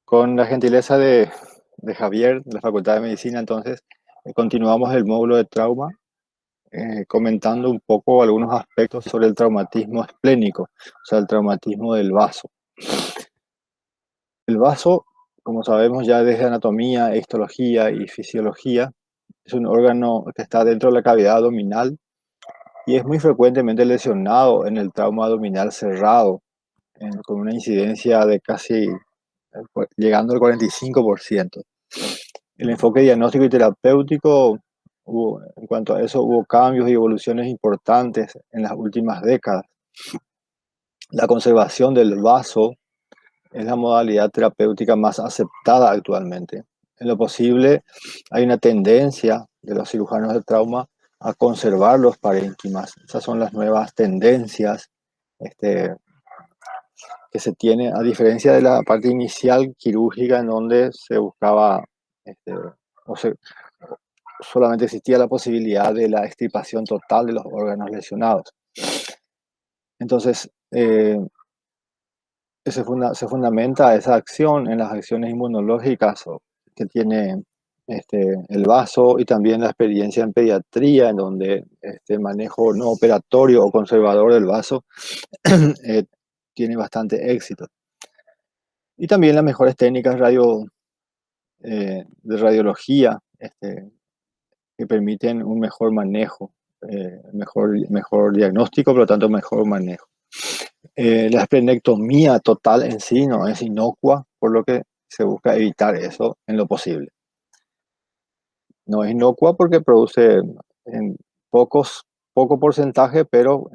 Con la gentileza de Javier, de la Facultad de Medicina, entonces, continuamos el módulo de trauma, comentando un poco algunos aspectos sobre el traumatismo esplénico, o sea, el traumatismo del vaso. El vaso, como sabemos ya desde anatomía, histología y fisiología, es un órgano que está dentro de la cavidad abdominal y es muy frecuentemente lesionado en el trauma abdominal cerrado, con una incidencia de casi llegando al 45%. El enfoque diagnóstico y terapéutico, en cuanto a eso, hubo cambios y evoluciones importantes en las últimas décadas. La conservación del vaso es la modalidad terapéutica más aceptada actualmente. En lo posible, hay una tendencia de los cirujanos de trauma a conservar los parénquimas. Esas son las nuevas tendencias este, que se tiene, a diferencia de la parte inicial quirúrgica en donde se buscaba este, o se, solamente existía la posibilidad de la extirpación total de los órganos lesionados. Entonces, se fundamenta esa acción en las acciones inmunológicas que tiene el vaso y también la experiencia en pediatría, en donde este manejo no operatorio o conservador del vaso eh, tiene bastante éxito. Y también las mejores técnicas de radiología que permiten un mejor manejo, mejor diagnóstico, por lo tanto mejor manejo. La esplenectomía total en sí no es inocua, por lo que se busca evitar eso en lo posible. No es inocua porque produce en poco porcentaje, pero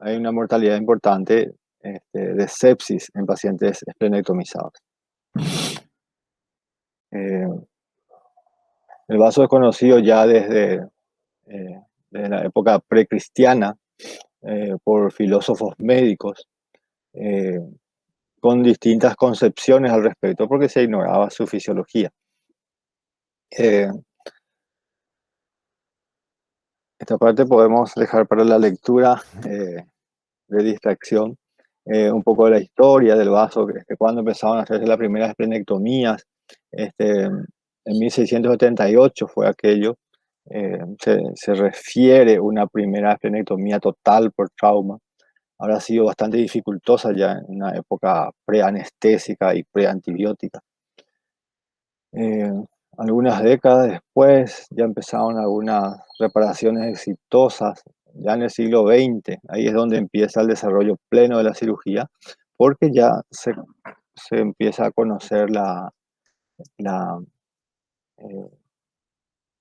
hay una mortalidad importante de sepsis en pacientes esplenectomizados. Eh, el vaso es conocido ya desde la época precristiana por filósofos médicos eh, con distintas concepciones al respecto porque se ignoraba su fisiología. Eh, Esta parte podemos dejar para la lectura de distracción un poco de la historia del vaso, cuando empezaron a hacerse las primeras esplenectomías. En 1678 fue aquello. Se refiere una primera esplenectomía total por trauma. Habrá sido bastante dificultosa ya en una época preanestésica y preantibiótica. Eh, Algunas décadas después ya empezaron algunas reparaciones exitosas, ya en el siglo XX. Ahí es donde empieza el desarrollo pleno de la cirugía, porque ya se empieza a conocer la, eh,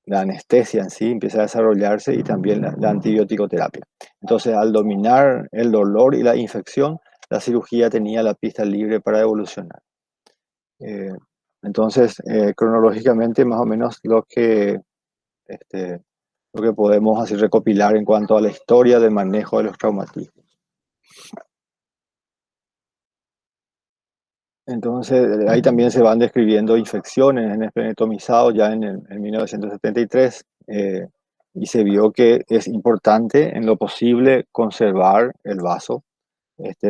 la anestesia en sí, empieza a desarrollarse y también la antibiótico-terapia. Entonces, al dominar el dolor y la infección, la cirugía tenía la pista libre para evolucionar. Eh, entonces, cronológicamente, más o menos lo que podemos así recopilar en cuanto a la historia del manejo de los traumatismos. Entonces, ahí también se van describiendo infecciones en esplenectomizado ya en 1973, y se vio que es importante en lo posible conservar el vaso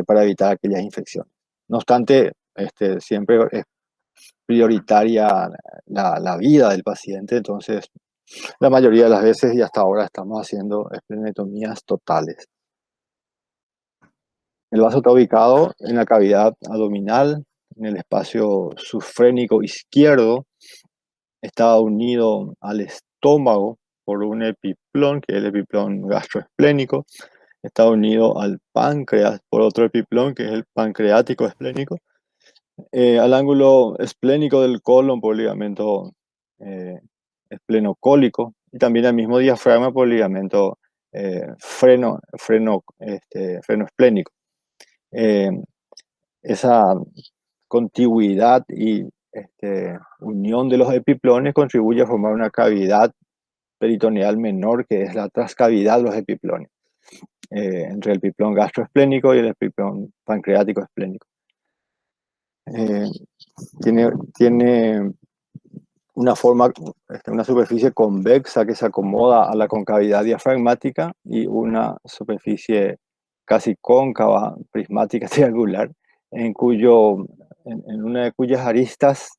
para evitar aquellas infecciones. No obstante, siempre es prioritaria la vida del paciente, entonces la mayoría de las veces y hasta ahora estamos haciendo esplenectomías totales. El vaso está ubicado en la cavidad abdominal, en el espacio subfrénico izquierdo. Está unido al estómago por un epiplón, que es el epiplón gastroesplénico. Está unido al páncreas por otro epiplón, que es el pancreático esplénico. Al ángulo esplénico del colon por ligamento eh, esplenocólico. Y también al mismo diafragma por ligamento freno esplénico. Eh, esa contigüidad y unión de los epiplones contribuye a formar una cavidad peritoneal menor, que es la trascavidad de los epiplones, entre el epiplón gastroesplénico y el epiplón pancreático esplénico. Eh, tiene una forma, una superficie convexa que se acomoda a la concavidad diafragmática y una superficie casi cóncava, prismática, triangular, en cuyo en una de cuyas aristas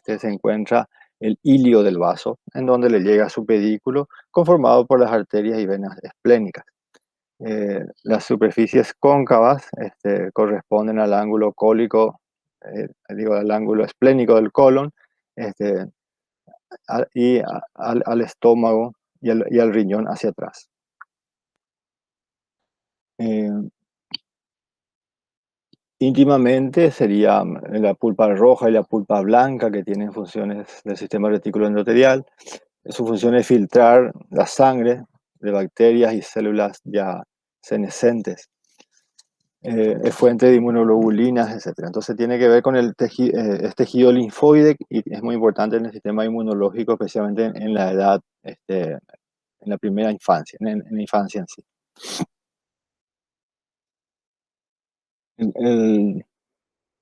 se encuentra el ilio del vaso, en donde le llega su pedículo, conformado por las arterias y venas esplénicas. Las superficies cóncavas corresponden al ángulo cólico, digo, al ángulo esplénico del colon, este, al estómago y al riñón hacia atrás. Eh, Íntimamente sería la pulpa roja y la pulpa blanca, que tienen funciones del sistema retículo endotelial. Su función es filtrar la sangre de bacterias y células ya senescentes. Es fuente de inmunoglobulinas, etcétera. Entonces tiene que ver con es tejido linfoide y es muy importante en el sistema inmunológico, especialmente en la edad, en la primera infancia, en la infancia en sí. El,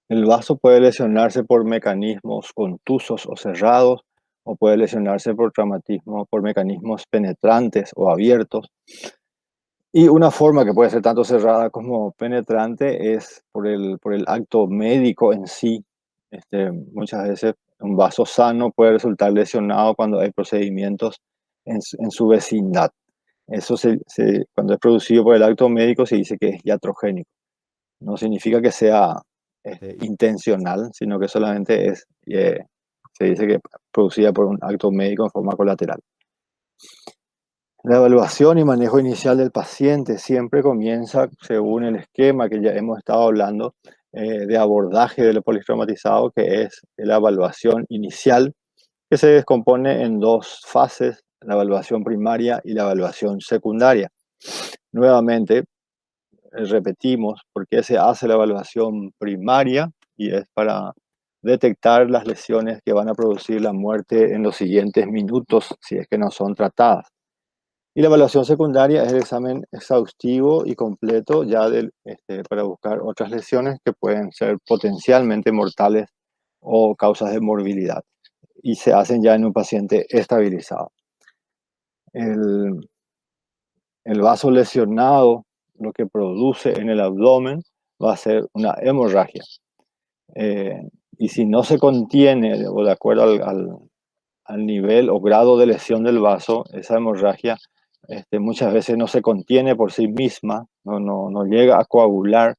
el vaso puede lesionarse por mecanismos contusos o cerrados, o puede lesionarse por traumatismo, por mecanismos penetrantes o abiertos. Y una forma que puede ser tanto cerrada como penetrante es por el acto médico en sí. Muchas veces un vaso sano puede resultar lesionado cuando hay procedimientos en su vecindad. Cuando es producido por el acto médico se dice que es iatrogénico. No significa que sea intencional, sino que solamente se dice que producida por un acto médico en forma colateral. La evaluación y manejo inicial del paciente siempre comienza según el esquema que ya hemos estado hablando de abordaje del politraumatizado, que es la evaluación inicial, que se descompone en dos fases, la evaluación primaria y la evaluación secundaria. Nuevamente, repetimos por qué se hace la evaluación primaria, y es para detectar las lesiones que van a producir la muerte en los siguientes minutos si es que no son tratadas. Y la evaluación secundaria es el examen exhaustivo y completo ya para buscar otras lesiones que pueden ser potencialmente mortales o causas de morbilidad. Y se hacen ya en un paciente estabilizado. El, el vaso lesionado, lo que produce en el abdomen, va a ser una hemorragia. Eh, y si no se contiene, o de acuerdo al nivel o grado de lesión del vaso, esa hemorragia muchas veces no se contiene por sí misma, no llega a coagular,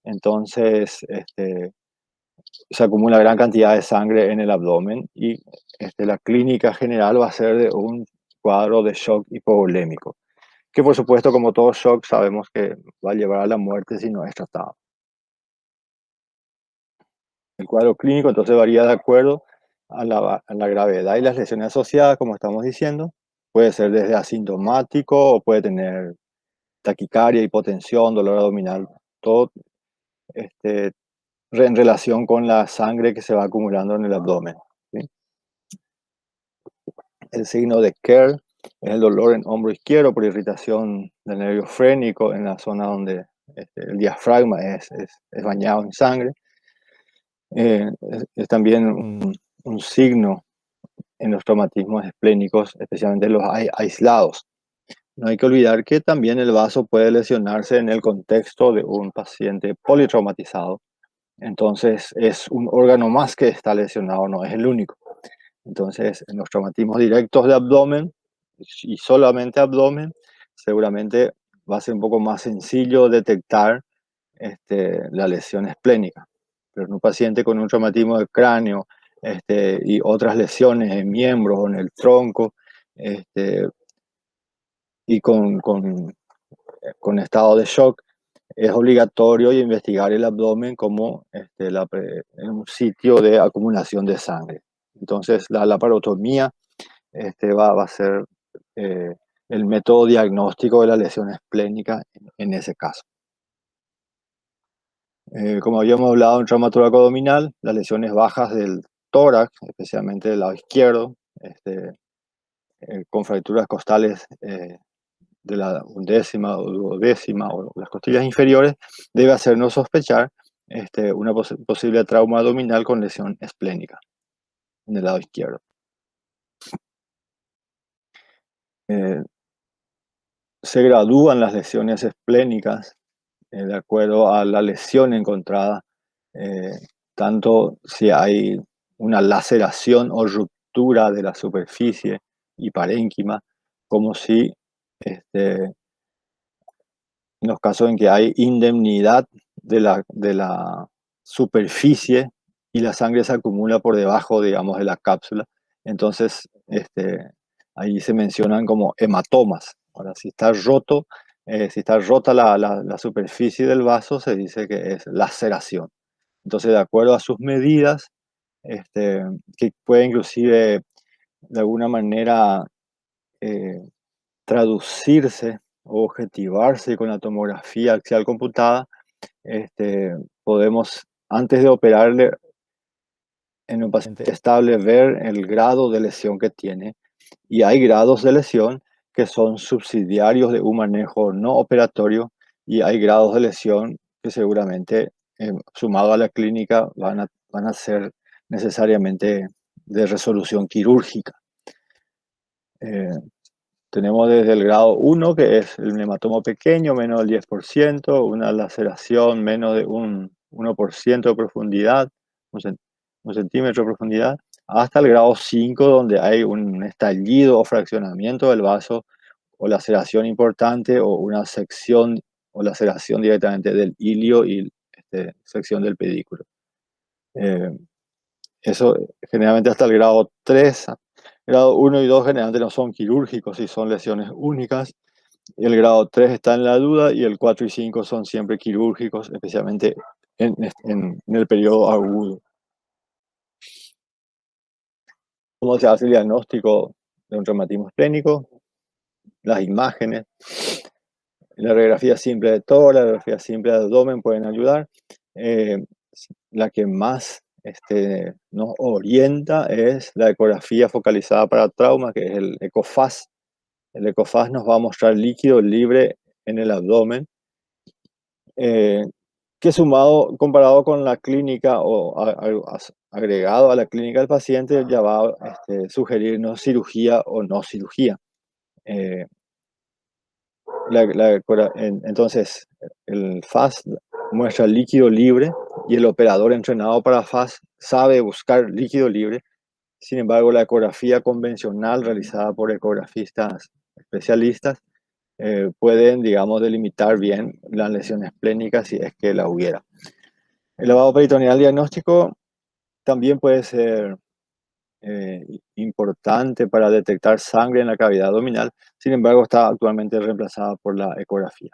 entonces se acumula gran cantidad de sangre en el abdomen y la clínica general va a ser de un cuadro de shock hipovolémico, que por supuesto, como todo shock, sabemos que va a llevar a la muerte si no es tratado. El cuadro clínico entonces varía de acuerdo a la gravedad y las lesiones asociadas, como estamos diciendo. Puede ser desde asintomático o puede tener taquicardia, hipotensión, dolor abdominal, todo este, en relación con la sangre que se va acumulando en el abdomen, ¿sí? El signo de Kerr es el dolor en hombro izquierdo por irritación del nervio frénico en la zona donde el diafragma es bañado en sangre. Es también un signo en los traumatismos esplénicos, especialmente los aislados. No hay que olvidar que también el vaso puede lesionarse en el contexto de un paciente politraumatizado. Entonces es un órgano más que está lesionado, no es el único. Entonces, en los traumatismos directos de abdomen y solamente abdomen, seguramente va a ser un poco más sencillo detectar la lesión esplénica. Pero en un paciente con un traumatismo del cráneo y otras lesiones en miembros o en el tronco, este, y con estado de shock, es obligatorio investigar el abdomen como un sitio de acumulación de sangre. Entonces, la laparotomía va a ser eh, el método diagnóstico de la lesión esplénica en ese caso. Como habíamos hablado en trauma toracoabdominal, las lesiones bajas del tórax, especialmente del lado izquierdo, con fracturas costales de la undécima o duodécima o las costillas inferiores, debe hacernos sospechar una posible trauma abdominal con lesión esplénica en el lado izquierdo. Eh, Se gradúan las lesiones esplénicas de acuerdo a la lesión encontrada tanto si hay una laceración o ruptura de la superficie y parénquima, como si este, en los casos en que hay indemnidad de la superficie y la sangre se acumula por debajo, digamos, de la cápsula. Entonces, ahí se mencionan como hematomas. Ahora, si está rota la superficie del vaso, se dice que es laceración. Entonces, de acuerdo a sus medidas, este, que puede inclusive de alguna manera eh, traducirse o objetivarse con la tomografía axial computada, podemos, antes de operarle en un paciente estable, ver el grado de lesión que tiene. Y hay grados de lesión que son subsidiarios de un manejo no operatorio y hay grados de lesión que seguramente, sumado a la clínica, van a ser necesariamente de resolución quirúrgica. Eh, Tenemos desde el grado 1, que es el hematoma pequeño, menos del 10%, una laceración menos de un 1% de profundidad, un centímetro de profundidad, hasta el grado 5, donde hay un estallido o fraccionamiento del vaso, o laceración importante, o una sección o laceración directamente del ilio y sección del pedículo. Eh, Eso generalmente hasta el grado 3. Grado 1 y 2 generalmente no son quirúrgicos y son lesiones únicas. El grado 3 está en la duda y el 4 y 5 son siempre quirúrgicos, especialmente en el periodo agudo. ¿Cómo se hace el diagnóstico de un reumatismo esplénico? Las imágenes, la radiografía simple de tórax, la radiografía simple de abdomen pueden ayudar. Eh, la que más nos orienta es la ecografía focalizada para trauma, que es el ECOFAS. El ECOFAS nos va a mostrar líquido libre en el abdomen, que sumado, comparado con la clínica o agregado a la clínica del paciente, ya va a sugerirnos cirugía o no cirugía. Eh, entonces, el FAS muestra líquido libre y el operador entrenado para FAS sabe buscar líquido libre. Sin embargo, la ecografía convencional realizada por ecografistas especialistas pueden, digamos, delimitar bien las lesiones esplénicas si es que la hubiera. El lavado peritoneal diagnóstico también puede ser importante para detectar sangre en la cavidad abdominal. Sin embargo, está actualmente reemplazada por la ecografía.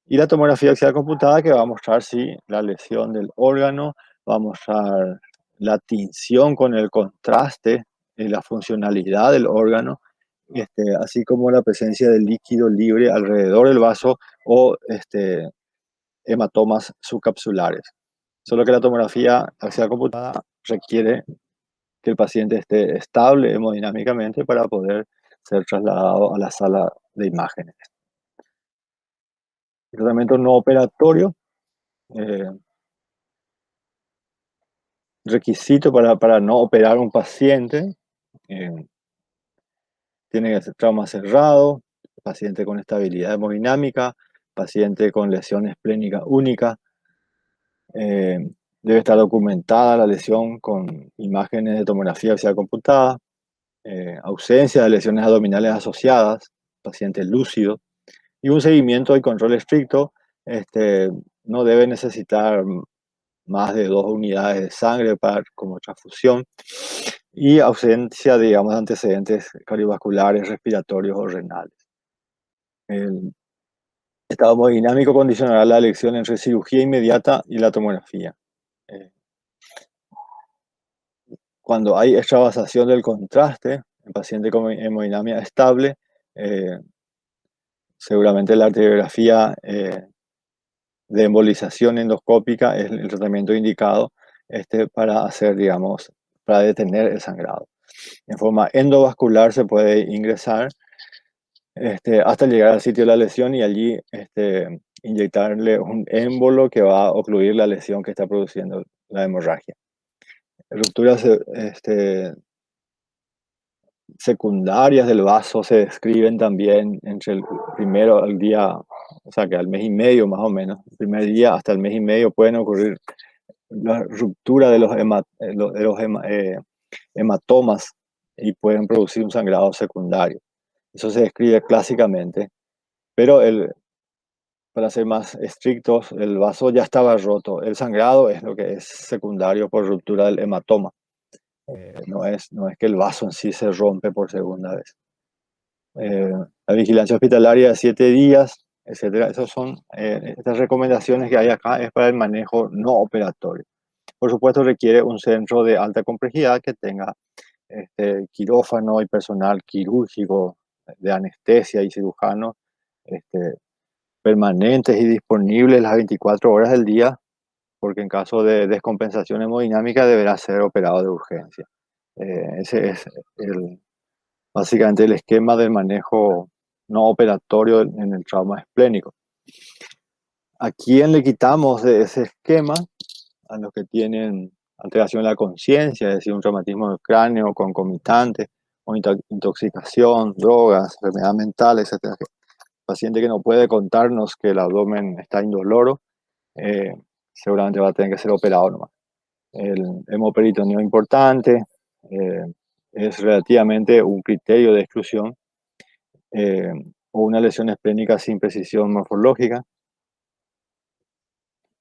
Y la tomografía axial computada, que va a mostrar si la lesión del órgano, va a mostrar la tinción con el contraste y la funcionalidad del órgano, así como la presencia de líquido libre alrededor del vaso o hematomas subcapsulares. Solo que la tomografía axial computada requiere que el paciente esté estable hemodinámicamente para poder ser trasladado a la sala de imágenes. El tratamiento no operatorio, eh, requisito para no operar un paciente, eh, tiene que ser trauma cerrado, paciente con estabilidad hemodinámica, paciente con lesión esplénica única. Debe estar documentada la lesión con imágenes de tomografía axial computada, ausencia de lesiones abdominales asociadas, paciente lúcido, y un seguimiento y control estricto. No debe necesitar más de 2 unidades de sangre como transfusión, y ausencia, digamos, de antecedentes cardiovasculares, respiratorios o renales. El estado hemodinámico condicionará la elección entre cirugía inmediata y la tomografía. Eh, Cuando hay extravasación del contraste, el paciente con hemodinamia estable, seguramente la arteriografía de embolización endoscópica es el tratamiento indicado para hacer, digamos, para detener el sangrado. En forma endovascular se puede ingresar hasta llegar al sitio de la lesión y allí inyectarle un émbolo que va a ocluir la lesión que está produciendo la hemorragia. Rupturas secundarias del vaso se describen también entre el primero al día, o sea que al mes y medio más o menos, el primer día hasta el mes y medio pueden ocurrir la ruptura de los hematomas y pueden producir un sangrado secundario. Eso se describe clásicamente, pero para ser más estrictos, el vaso ya estaba roto. El sangrado es lo que es secundario por ruptura del hematoma. No es que el vaso en sí se rompe por segunda vez. Eh, la vigilancia hospitalaria de 7 días, etcétera. Estas recomendaciones que hay acá es para el manejo no operatorio. Por supuesto, requiere un centro de alta complejidad que tenga quirófano y personal quirúrgico de anestesia y cirujanos este, permanentes y disponibles las 24 horas del día, porque en caso de descompensación hemodinámica deberá ser operado de urgencia. Ese es básicamente el esquema del manejo no operatorio en el trauma esplénico. ¿A quién le quitamos de ese esquema? A los que tienen alteración de la conciencia, es decir, un traumatismo del cráneo concomitante, o intoxicación, drogas, enfermedad mental, etc. Paciente que no puede contarnos que el abdomen está indoloro, eh, seguramente va a tener que ser operado nomás. El hemoperitoneo importante es relativamente un criterio de exclusión, eh, o una lesión esplénica sin precisión morfológica.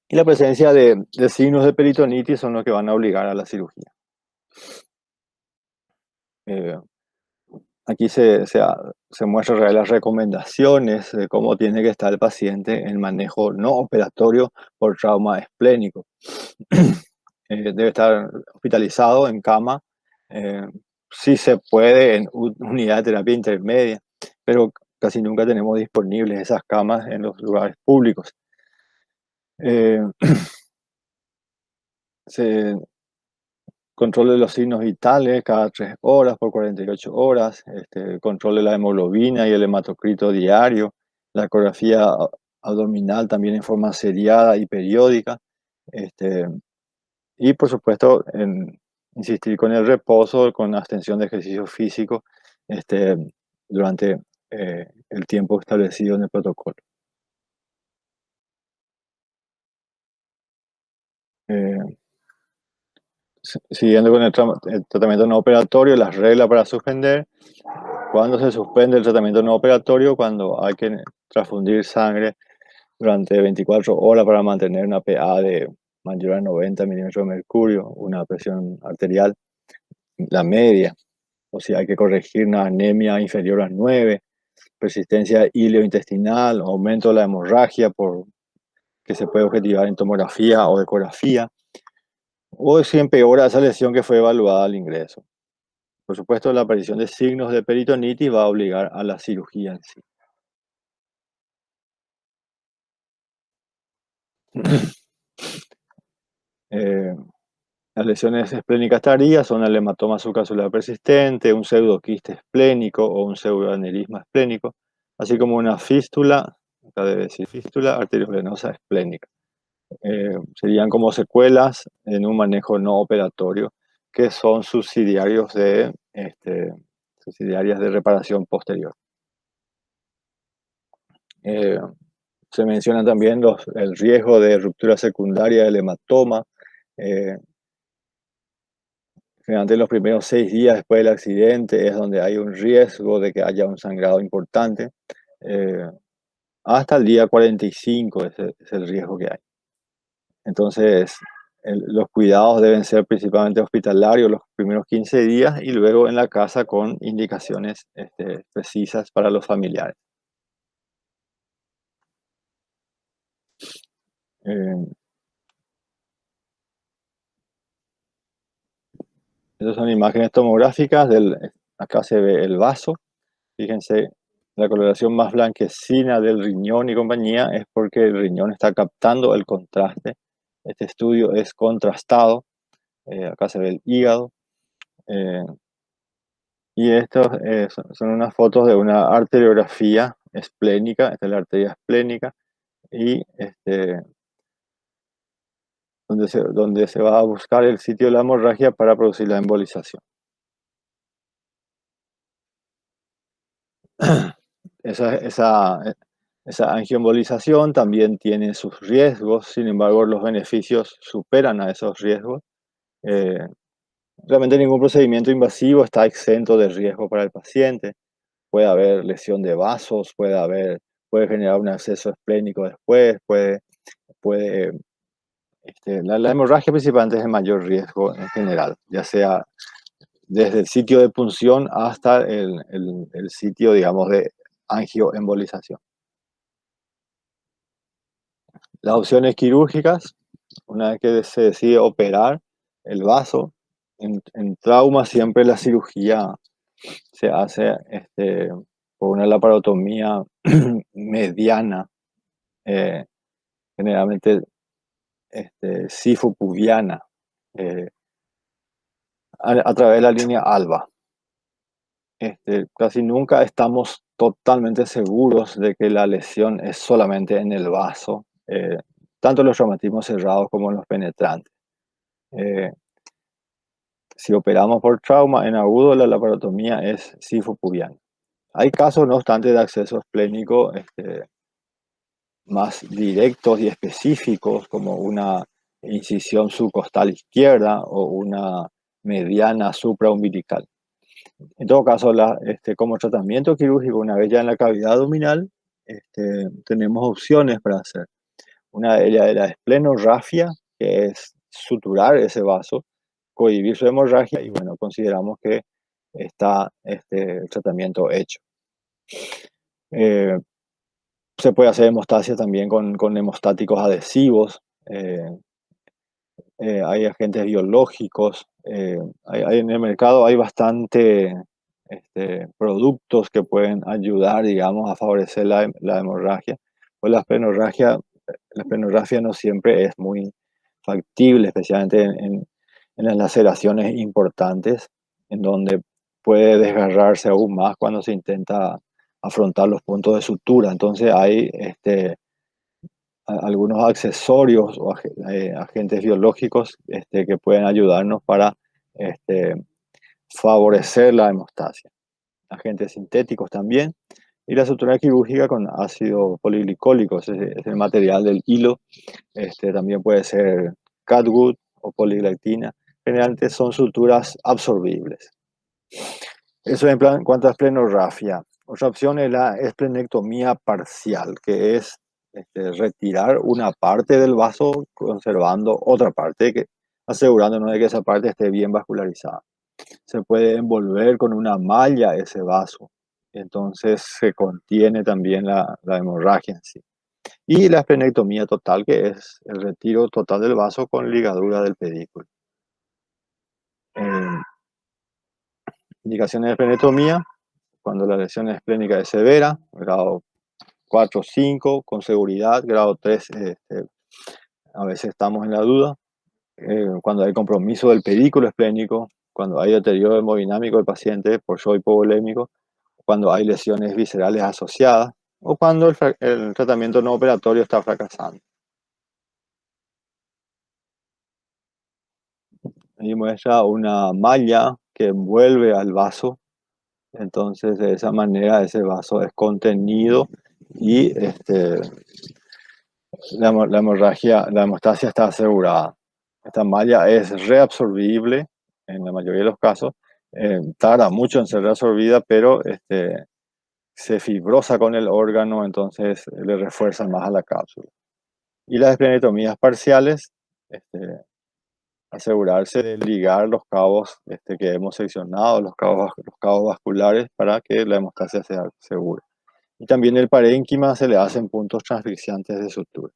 Y la presencia de signos de peritonitis son los que van a obligar a la cirugía. Eh, Aquí se muestran las recomendaciones de cómo tiene que estar el paciente en manejo no operatorio por trauma esplénico. Debe estar hospitalizado en cama, eh, si se puede en unidad de terapia intermedia, pero casi nunca tenemos disponibles esas camas en los lugares públicos. Eh, se control de los signos vitales cada 3 horas por 48 horas, control de la hemoglobina y el hematocrito diario, la ecografía abdominal también en forma seriada y periódica, este, y por supuesto insistir con el reposo, con la abstención de ejercicio físico este, durante el tiempo establecido en el protocolo. Eh, Siguiendo con el tratamiento no operatorio, las reglas para suspender. ¿Cuándo se suspende el tratamiento no operatorio? Cuando hay que transfundir sangre durante 24 horas para mantener una PA de mayor a 90 milímetros de mercurio, una presión arterial, la media. O si hay que corregir una anemia inferior a 9, persistencia ileointestinal, aumento de la hemorragia que se puede objetivar en tomografía o ecografía, o si empeora esa lesión que fue evaluada al ingreso. Por supuesto, la aparición de signos de peritonitis va a obligar a la cirugía en sí. Eh, las lesiones esplénicas tardías son el hematoma subcapsular persistente, un pseudoquiste esplénico o un pseudoaneurisma esplénico, así como una fístula, acá debe decir fístula arteriovenosa esplénica. Serían como secuelas en un manejo no operatorio que son subsidiarias de reparación posterior. Eh, Se menciona también el riesgo de ruptura secundaria del hematoma. Eh, Generalmente en los primeros 6 días después del accidente es donde hay un riesgo de que haya un sangrado importante. Eh, Hasta el día 45 es el riesgo que hay. Entonces, los cuidados deben ser principalmente hospitalarios los primeros 15 días y luego en la casa con indicaciones precisas para los familiares. Eh, Estas son imágenes tomográficas. Acá se ve el vaso. Fíjense, la coloración más blanquecina del riñón y compañía es porque el riñón está captando el contraste. Este estudio es contrastado. Acá se ve el hígado. eh, y estos son unas fotos de una arteriografía esplénica. Esta es la arteria esplénica. Y donde se va a buscar el sitio de la hemorragia para producir la embolización. Esa Esa angioembolización también tiene sus riesgos, sin embargo, los beneficios superan a esos riesgos. Eh, Realmente ningún procedimiento invasivo está exento de riesgo para el paciente. Puede haber lesión de vasos, puede generar un absceso esplénico después, puede, la hemorragia principalmente es el mayor riesgo en general, ya sea desde el sitio de punción hasta el sitio, digamos, de angioembolización. Las opciones quirúrgicas, una vez que se decide operar el vaso, en trauma siempre la cirugía se hace por una laparotomía mediana, eh, generalmente sifopubiana, eh, a través de la línea alba. Casi nunca estamos totalmente seguros de que la lesión es solamente en el vaso, tanto en los traumatismos cerrados como en los penetrantes. Eh, si operamos por trauma en agudo, la laparotomía es sifopubiana. Hay casos, no obstante, de acceso esplénico más directos y específicos, como una incisión subcostal izquierda o una mediana supraumbilical. En todo caso, como tratamiento quirúrgico, una vez ya en la cavidad abdominal, tenemos opciones para hacer. Una de ellas es la esplenorrafia, que es suturar ese vaso, cohibir su hemorragia y bueno, consideramos que está el tratamiento hecho. Eh, Se puede hacer hemostasia también con hemostáticos adhesivos. Hay agentes biológicos. En el mercado hay bastante productos que pueden ayudar, digamos, a favorecer la hemorragia. Pues la esplenorrafia no siempre es muy factible, especialmente en las laceraciones importantes, en donde puede desgarrarse aún más cuando se intenta afrontar los puntos de sutura. Entonces hay algunos accesorios o agentes biológicos que pueden ayudarnos para este, favorecer la hemostasia. Agentes sintéticos también. Y la sutura quirúrgica con ácido poliglicólico, es el material del hilo. También puede ser catgut o poliglactina. Generalmente son suturas absorbibles. Eso en cuanto a esplenorrafia. Otra opción es la esplenectomía parcial, que es retirar una parte del vaso conservando otra parte, asegurándonos de que esa parte esté bien vascularizada. Se puede envolver con una malla ese vaso, entonces se contiene también la hemorragia en sí. Y la esplenectomía total, que es el retiro total del vaso con ligadura del pedículo. Eh, Indicaciones de esplenectomía: cuando la lesión esplénica es severa, grado 4 o 5, con seguridad, grado 3, a veces estamos en la duda. Cuando hay compromiso del pedículo esplénico, cuando hay deterioro hemodinámico del paciente por shock hipovolémico, cuando hay lesiones viscerales asociadas o cuando el tratamiento no operatorio está fracasando. Ahí muestra una malla que envuelve al vaso. Entonces, de esa manera, ese vaso es contenido y la hemorragia, la hemostasia está asegurada. Esta malla es reabsorbible en la mayoría de los casos. Tarda mucho en ser reabsorbida, pero se fibrosa con el órgano, entonces le refuerza más a la cápsula. Y las esplenectomías parciales, asegurarse de ligar los cabos que hemos seccionado, los cabos vasculares, para que la hemostasia sea segura. Y también el parénquima se le hacen puntos transfixiantes de sutura.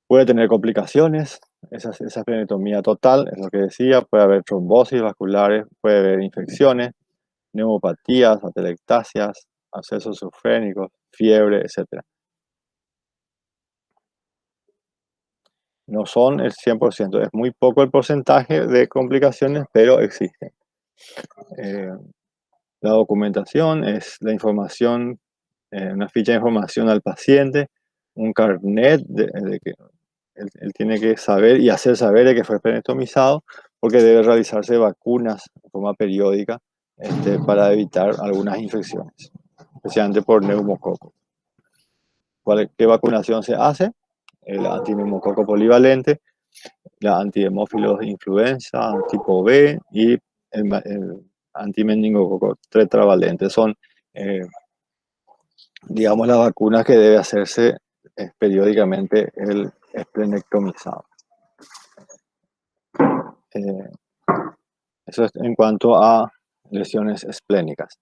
Puede tener complicaciones, esa esplenectomía total, es lo que decía, puede haber trombosis vasculares, puede haber infecciones, neumopatías, atelectasias, abscesos sufrénicos, fiebre, etc. No son el 100%, es muy poco el porcentaje de complicaciones, pero existen. La documentación es la información, una ficha de información al paciente, un carnet de que él tiene que saber y hacer saber de que fue esplenectomizado, porque debe realizarse vacunas de forma periódica para evitar algunas infecciones. especialmente por neumococo. ¿Qué vacunación se hace? El antineumococo polivalente, la antihemófilos de influenza tipo B y el antimeningococo tetravalente. Son, digamos, las vacunas que debe hacerse periódicamente el esplenectomizado. Eso es en cuanto a lesiones esplénicas.